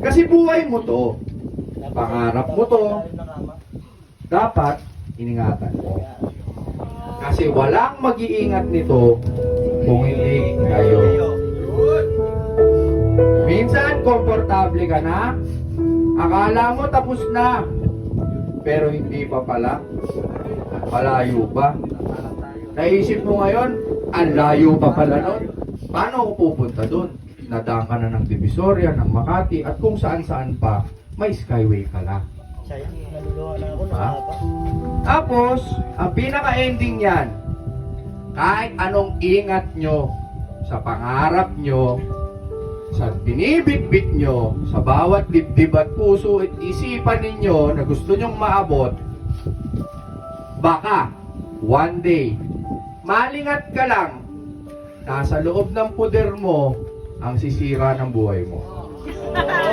Kasi buhay mo to. Pangarap mo to. Dapat iningatan mo. Kasi walang mag-iingat nito kung hindi kayo. Minsan, komportable ka na. Akala mo tapos na. Pero hindi pa pala. Malayo pa. Naisip mo ngayon, ang layo pa pala nun. Paano ako pupunta dun? Nadaan ka na ng Divisoria, ng Makati, at kung saan-saan pa, may skyway ka na. Ha? Tapos, ang pinaka-ending yan, kahit anong ingat nyo sa pangarap nyo, sa binibitbit nyo, sa bawat dibdib at puso at isipan ninyo na gusto nyong maabot, baka, one day, malingat ka lang, nasa loob ng puder mo ang sisira ng buhay mo.